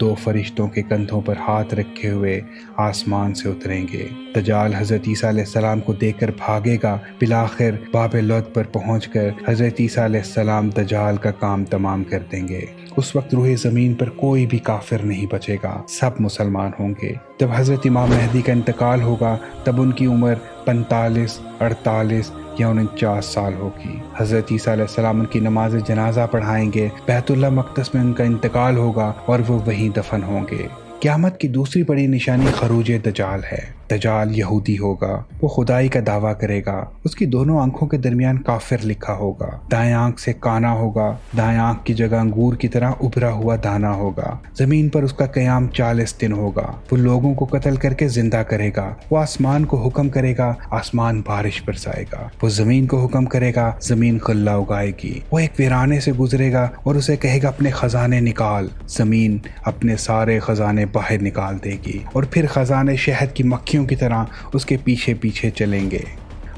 2 فرشتوں کے کندھوں پر ہاتھ رکھے ہوئے آسمان سے اتریں گے۔ دجال حضرت عیسیٰ علیہ السلام کو دیکھ کر بھاگے گا۔ بالآخر باب لد پر پہنچ کر حضرت عیسیٰ علیہ السلام دجال کا کام تمام کر دیں گے۔ اس وقت روئے زمین پر کوئی بھی کافر نہیں بچے گا، سب مسلمان ہوں گے۔ جب حضرت امام مہدی کا انتقال ہوگا تب ان کی عمر 45، 48 یا 49 سال ہوگی۔ حضرت عیسیٰ علیہ السلام ان کی نماز جنازہ پڑھائیں گے۔ بیت اللہ مقدس میں ان کا انتقال ہوگا اور وہ وہیں دفن ہوں گے۔ قیامت کی دوسری بڑی نشانی خروج دجال ہے۔ دجال یہودی ہوگا، وہ خدائی کا دعویٰ کرے گا۔ اس کی دونوں آنکھوں کے درمیان کافر لکھا ہوگا۔ دائیں آنکھ سے کانا ہوگا، دائیں آنکھ کی جگہ انگور کی طرح ابھرا ہوا دانا ہوگا۔ زمین پر اس کا قیام 40 دن ہوگا۔ وہ لوگوں کو قتل کر کے زندہ کرے گا۔ وہ آسمان کو حکم کرے گا، آسمان بارش برسائے گا۔ وہ زمین کو حکم کرے گا، زمین غلہ اگائے گی۔ وہ ایک ویرانے سے گزرے گا اور اسے کہے گا اپنے خزانے نکال۔ زمین اپنے سارے خزانے باہر نکال دے گی اور پھر خزانے شہد کی مکھیوں کی طرح اس کے پیچھے پیچھے چلیں گے۔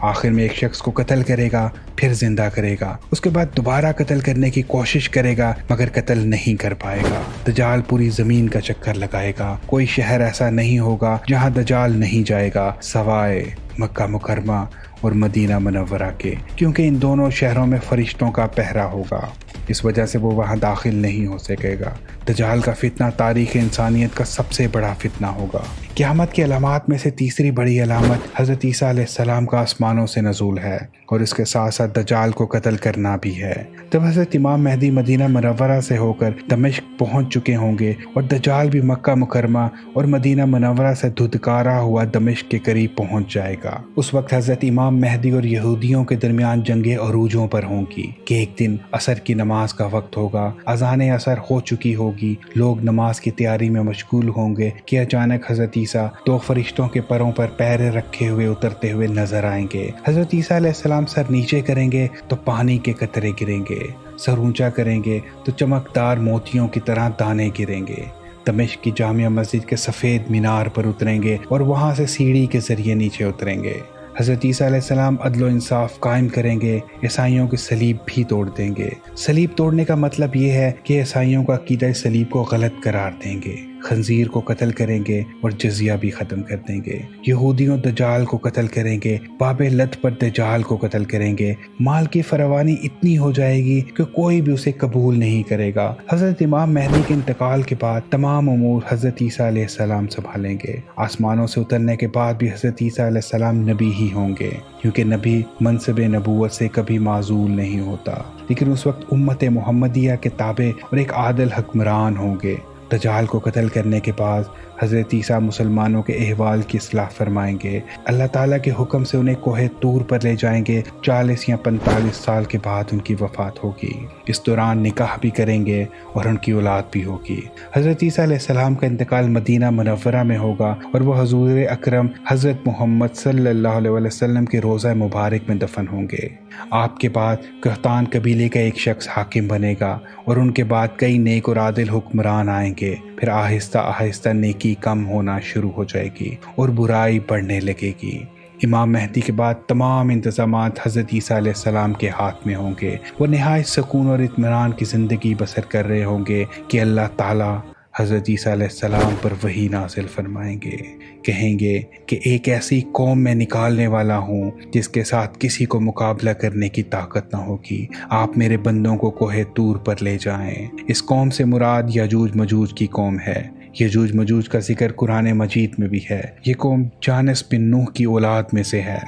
آخر میں ایک شخص کو قتل کرے گا، پھر زندہ کرے گا۔ اس کے بعد دوبارہ قتل کرنے کی کوشش کرے گا مگر قتل نہیں کر پائے گا۔ دجال پوری زمین کا چکر لگائے گا۔ کوئی شہر ایسا نہیں ہوگا جہاں دجال نہیں جائے گا سوائے مکہ مکرمہ اور مدینہ منورہ کے، کیونکہ ان دونوں شہروں میں فرشتوں کا پہرا ہوگا۔ اس وجہ سے وہ وہاں داخل نہیں ہو سکے گا۔ دجال کا فتنہ تاریخ انسانیت کا سب سے بڑا فتنہ ہوگا۔ قیامت کی علامات میں سے تیسری بڑی علامت حضرت عیسیٰ علیہ السلام کا آسمانوں سے نزول ہے اور اس کے ساتھ ساتھ دجال کو قتل کرنا بھی ہے۔ جب حضرت امام مہدی مدینہ منورہ سے ہو کر دمشق پہنچ چکے ہوں گے اور دجال بھی مکہ مکرمہ اور مدینہ منورہ سے دھدکارا ہوا دمشق کے قریب پہنچ جائے گا، اس وقت حضرت امام مہدی اور یہودیوں کے درمیان جنگیں عروجوں پر ہوں گی کہ ایک دن عصر کی نماز کا وقت ہوگا، اذان عصر ہو چکی ہوگی، لوگ نماز کی تیاری میں مشغول ہوں گے کہ اچانک حضرت عیسیٰ 2 فرشتوں کے پروں پر پیر رکھے ہوئے اترتے ہوئے نظر آئیں گے۔ حضرت عیسیٰ علیہ السلام سر نیچے کریں گے تو پانی کے قطرے گریں گے، سر اونچا کریں گے تو چمکدار موتیوں کی طرح دانے گریں گے۔ دمشق کی جامع مسجد کے سفید مینار پر اتریں گے اور وہاں سے سیڑھی کے ذریعے نیچے اتریں گے۔ حضرت عیسیٰ علیہ السلام عدل و انصاف قائم کریں گے، عیسائیوں کی صلیب بھی توڑ دیں گے۔ صلیب توڑنے کا مطلب یہ ہے کہ عیسائیوں کا عقیدہ صلیب کو غلط قرار دیں گے، خنزیر کو قتل کریں گے اور جزیہ بھی ختم کر دیں گے۔ یہودیوں دجال کو قتل کریں گے، باب لد پر دجال کو قتل کریں گے۔ مال کی فراوانی اتنی ہو جائے گی کہ کوئی بھی اسے قبول نہیں کرے گا۔ حضرت امام مہدی کے انتقال کے بعد تمام امور حضرت عیسیٰ علیہ السلام سنبھالیں گے۔ آسمانوں سے اترنے کے بعد بھی حضرت عیسیٰ علیہ السلام نبی ہی ہوں گے، کیونکہ نبی منصب نبوت سے کبھی معزول نہیں ہوتا، لیکن اس وقت امت محمدیہ کے تابع اور ایک عادل حکمران ہوں گے۔ دجال کو قتل کرنے کے بعد حضرت عیسیٰ مسلمانوں کے احوال کی اصلاح فرمائیں گے۔ اللہ تعالیٰ کے حکم سے انہیں کوہ طور پر لے جائیں گے۔ 40 یا 45 سال کے بعد ان کی وفات ہوگی۔ اس دوران نکاح بھی کریں گے اور ان کی اولاد بھی ہوگی۔ حضرت عیسیٰ علیہ السلام کا انتقال مدینہ منورہ میں ہوگا اور وہ حضور اکرم حضرت محمد صلی اللہ علیہ وسلم کے روضہ مبارک میں دفن ہوں گے۔ آپ کے بعد قحطان قبیلے کا ایک شخص حاکم بنے گا اور ان کے بعد کئی نیک اور عادل حکمران آئیں گے۔ پھر آہستہ آہستہ نیکی کم ہونا شروع ہو جائے گی اور برائی بڑھنے لگے گی۔ امام مہدی کے بعد تمام انتظامات حضرت عیسیٰ علیہ السلام کے ہاتھ میں ہوں گے۔ وہ نہایت سکون اور اطمینان کی زندگی بسر کر رہے ہوں گے کہ اللہ تعالیٰ حضرت عیسیٰ علیہ السلام پر وحی نازل فرمائیں گے، کہیں گے کہ ایک ایسی قوم میں نکالنے والا ہوں جس کے ساتھ کسی کو مقابلہ کرنے کی طاقت نہ ہوگی۔ آپ میرے بندوں کو کوہ طور پر لے جائیں۔ اس قوم سے مراد یاجوج مجوج کی قوم ہے۔ یاجوج مجوج کا ذکر قرآن مجید میں بھی ہے۔ یہ قوم جانس بن نوح کی اولاد میں سے ہے۔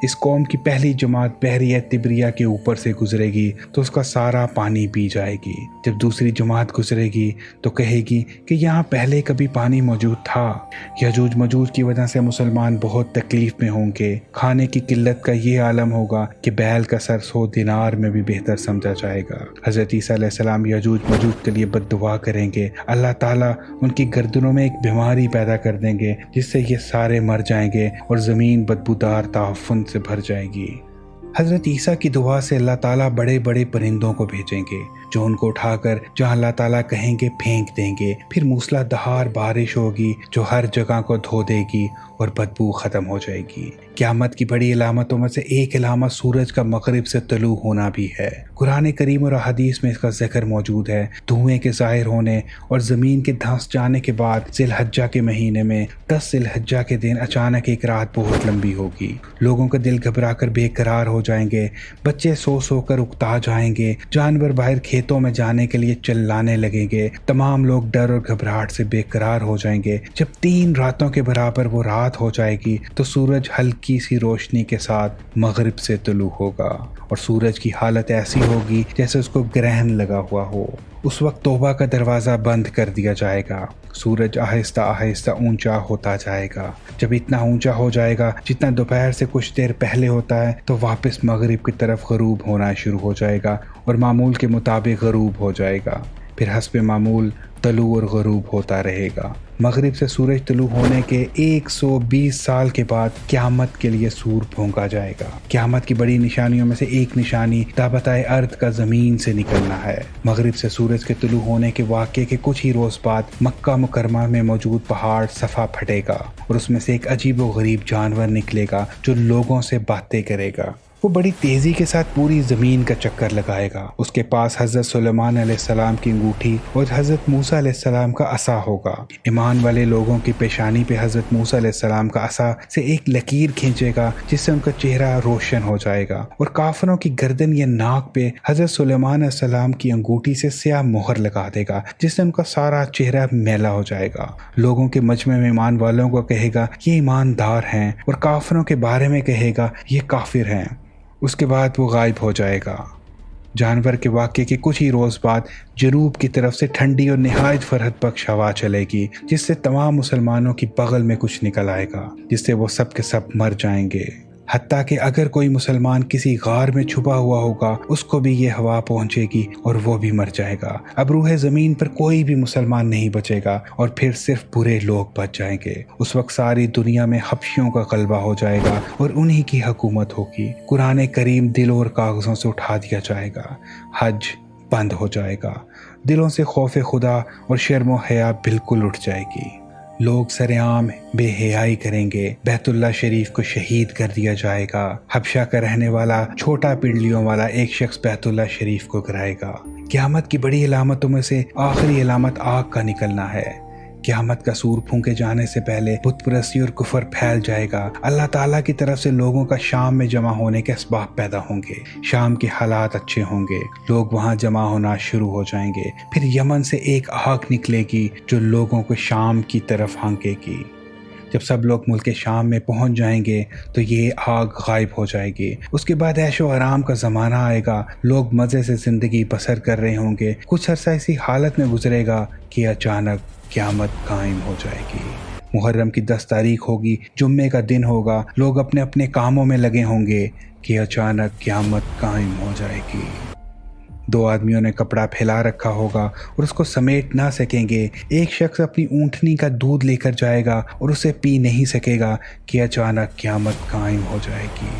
اس قوم کی پہلی جماعت بحیرہ تبریہ کے اوپر سے گزرے گی تو اس کا سارا پانی پی جائے گی۔ جب دوسری جماعت گزرے گی تو کہے گی کہ یہاں پہلے کبھی پانی موجود تھا۔ یاجوج مجوج کی وجہ سے مسلمان بہت تکلیف میں ہوں گے۔ کھانے کی قلت کا یہ عالم ہوگا کہ بیل کا سر 100 دینار میں بھی بہتر سمجھا جائے گا۔ حضرت عیسیٰ علیہ السلام یاجوج مجوج کے لیے بد دعا کریں گے۔ اللہ تعالیٰ ان کی گردنوں میں ایک بیماری پیدا کر دیں گے جس سے یہ سارے مر جائیں گے اور زمین بدبودار تعفن سے بھر جائے گی۔ حضرت عیسیٰ کی دعا سے اللہ تعالیٰ بڑے بڑے پرندوں کو بھیجیں گے جو ان کو اٹھا کر جہاں اللہ تعالیٰ کہیں گے پھینک دیں گے۔ پھر موسلا دھار بارش ہوگی جو ہر جگہ کو دھو دے گی اور بدبو ختم ہو جائے گی۔ قیامت کی بڑی علامتوں میں سے ایک علامت سورج کا مغرب سے طلوع ہونا بھی ہے۔ قرآن کریم اور احادیث میں اس کا ذکر موجود ہے۔ دھوئیں کے ظاہر ہونے اور زمین کے دھنس جانے کے بعد ذی الحجہ کے مہینے میں 10 ذی الحجہ کے دن اچانک ایک رات بہت لمبی ہوگی۔ لوگوں کا دل گھبرا کر بے قرار ہو جائیں گے، بچے سو سو کر اکتا جائیں گے، جانور باہر کھیتوں میں جانے کے لیے چلانے لگیں گے، تمام لوگ ڈر اور گھبراہٹ سے بے قرار ہو جائیں گے۔ جب 3 راتوں کے برابر وہ رات ہو جائے گی تو سورج ہلکی سی روشنی کے ساتھ مغرب سے طلوع ہوگا اور سورج کی حالت ایسی ہوگی جیسے اس کو گرہن لگا ہوا ہو۔ اس وقت توبہ کا دروازہ بند کر دیا جائے گا۔ سورج آہستہ آہستہ اونچا ہوتا جائے گا۔ جب اتنا اونچا ہو جائے گا جتنا دوپہر سے کچھ دیر پہلے ہوتا ہے تو واپس مغرب کی طرف غروب ہونا شروع ہو جائے گا اور معمول کے مطابق غروب ہو جائے گا۔ پھر حسب معمول طلوع اور غروب ہوتا رہے گا۔ مغرب سے سورج طلوع ہونے کے 120 سال کے بعد قیامت کے لیے سور پھونکا جائے گا۔ قیامت کی بڑی نشانیوں میں سے ایک نشانی دابتہ ارض کا زمین سے نکلنا ہے۔ مغرب سے سورج کے طلوع ہونے کے واقعے کے کچھ ہی روز بعد مکہ مکرمہ میں موجود پہاڑ صفا پھٹے گا اور اس میں سے ایک عجیب و غریب جانور نکلے گا جو لوگوں سے باتیں کرے گا۔ وہ بڑی تیزی کے ساتھ پوری زمین کا چکر لگائے گا۔ اس کے پاس حضرت سلیمان علیہ السلام کی انگوٹھی اور حضرت موسیٰ علیہ السلام کا عصا ہوگا۔ ایمان والے لوگوں کی پیشانی پہ حضرت موسیٰ علیہ السلام کا عصا سے ایک لکیر کھینچے گا جس سے ان کا چہرہ روشن ہو جائے گا، اور کافروں کی گردن یا ناک پہ حضرت سلیمان علیہ السلام کی انگوٹھی سے سیاہ مہر لگا دے گا جس سے ان کا سارا چہرہ میلا ہو جائے گا۔ لوگوں کے مجمع میں ایمان والوں کو کہے گا یہ ایماندار ہیں، اور کافروں کے بارے میں کہے گا یہ کافر ہیں۔ اس کے بعد وہ غائب ہو جائے گا۔ جانور کے واقعے کے کچھ ہی روز بعد جنوب کی طرف سے ٹھنڈی اور نہایت فرحت بخش ہوا چلے گی جس سے تمام مسلمانوں کی بغل میں کچھ نکل آئے گا جس سے وہ سب کے سب مر جائیں گے، حتیٰ کہ اگر کوئی مسلمان کسی غار میں چھپا ہوا ہوگا اس کو بھی یہ ہوا پہنچے گی اور وہ بھی مر جائے گا۔ اب روح زمین پر کوئی بھی مسلمان نہیں بچے گا اور پھر صرف برے لوگ بچ جائیں گے۔ اس وقت ساری دنیا میں حبشیوں کا غلبہ ہو جائے گا اور انہی کی حکومت ہوگی۔ قرآن کریم دلوں اور کاغذوں سے اٹھا دیا جائے گا، حج بند ہو جائے گا، دلوں سے خوف خدا اور شرم و حیا بالکل اٹھ جائے گی۔ لوگ سرعام بے حیائی کریں گے، بیت اللہ شریف کو شہید کر دیا جائے گا۔ حبشہ کا رہنے والا چھوٹا پنڈلیوں والا ایک شخص بیت اللہ شریف کو گرائے گا۔ قیامت کی بڑی علامتوں میں سے آخری علامت آگ کا نکلنا ہے۔ قیامت کا سور پھونکے جانے سے پہلے بت پرستی اور کفر پھیل جائے گا۔ اللہ تعالیٰ کی طرف سے لوگوں کا شام میں جمع ہونے کے اسباب پیدا ہوں گے۔ شام کے حالات اچھے ہوں گے، لوگ وہاں جمع ہونا شروع ہو جائیں گے۔ پھر یمن سے ایک آگ نکلے گی جو لوگوں کو شام کی طرف ہانکے گی۔ جب سب لوگ ملک شام میں پہنچ جائیں گے تو یہ آگ غائب ہو جائے گی۔ اس کے بعد عیش و آرام کا زمانہ آئے گا، لوگ مزے سے زندگی بسر کر رہے ہوں گے۔ کچھ عرصہ ایسی حالت میں گزرے گا کہ اچانک قیامت قائم ہو جائے گی۔ محرم کی 10 تاریخ ہوگی، جمعے کا دن ہوگا، لوگ اپنے اپنے کاموں میں لگے ہوں گے کہ اچانک قیامت قائم ہو جائے گی۔ 2 آدمیوں نے کپڑا پھیلا رکھا ہوگا اور اس کو سمیٹ نہ سکیں گے۔ ایک شخص اپنی اونٹنی کا دودھ لے کر جائے گا اور اسے پی نہیں سکے گا کہ اچانک قیامت قائم ہو جائے گی۔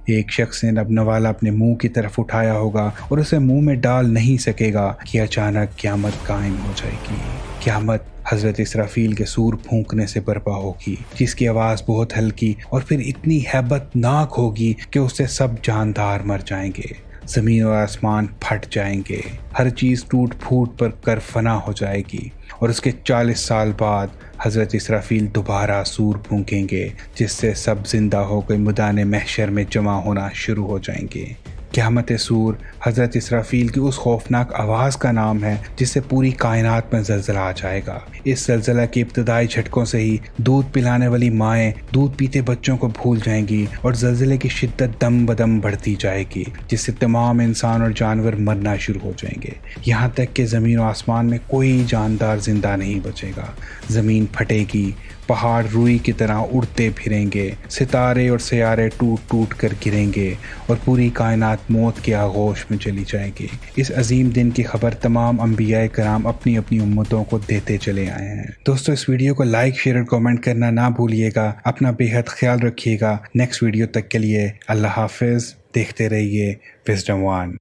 ایک شخص نے نوالا اپنے منہ کی طرف اٹھایا ہوگا اور اسے منہ میں ڈال نہیں سکے گا کہ اچانک قیامت قائم ہو جائے گی۔ قیامت حضرت اسرافیل کے سور پھونکنے سے برپا ہوگی، جس کی آواز بہت ہلکی اور پھر اتنی ہیبت ناک ہوگی کہ اس سے سب جاندار مر جائیں گے۔ زمین اور آسمان پھٹ جائیں گے، ہر چیز ٹوٹ پھوٹ پر کر فنا ہو جائے گی، اور اس کے 40 سال بعد حضرت اسرافیل دوبارہ سور پھونکیں گے جس سے سب زندہ ہو کے میدان محشر میں جمع ہونا شروع ہو جائیں گے۔ قیامت سور حضرت اسرافیل کی اس خوفناک آواز کا نام ہے جس سے پوری کائنات میں زلزلہ آ جائے گا۔ اس زلزلہ کے ابتدائی جھٹکوں سے ہی دودھ پلانے والی مائیں دودھ پیتے بچوں کو بھول جائیں گی اور زلزلے کی شدت دم بدم بڑھتی جائے گی، جس سے تمام انسان اور جانور مرنا شروع ہو جائیں گے، یہاں تک کہ زمین و آسمان میں کوئی جاندار زندہ نہیں بچے گا۔ زمین پھٹے گی، پہاڑ روئی کی طرح اڑتے پھریں گے، ستارے اور سیارے ٹوٹ ٹوٹ کر گریں گے اور پوری کائنات موت کے آغوش میں چلی جائے گی۔ اس عظیم دن کی خبر تمام انبیاء کرام اپنی اپنی امتوں کو دیتے چلے آئے ہیں۔ دوستو اس ویڈیو کو لائک، شیئر اور کامنٹ کرنا نہ بھولیے گا۔ اپنا بے حد خیال رکھیے گا۔ نیکسٹ ویڈیو تک کے لیے اللہ حافظ۔ دیکھتے رہیے وزڈم 1۔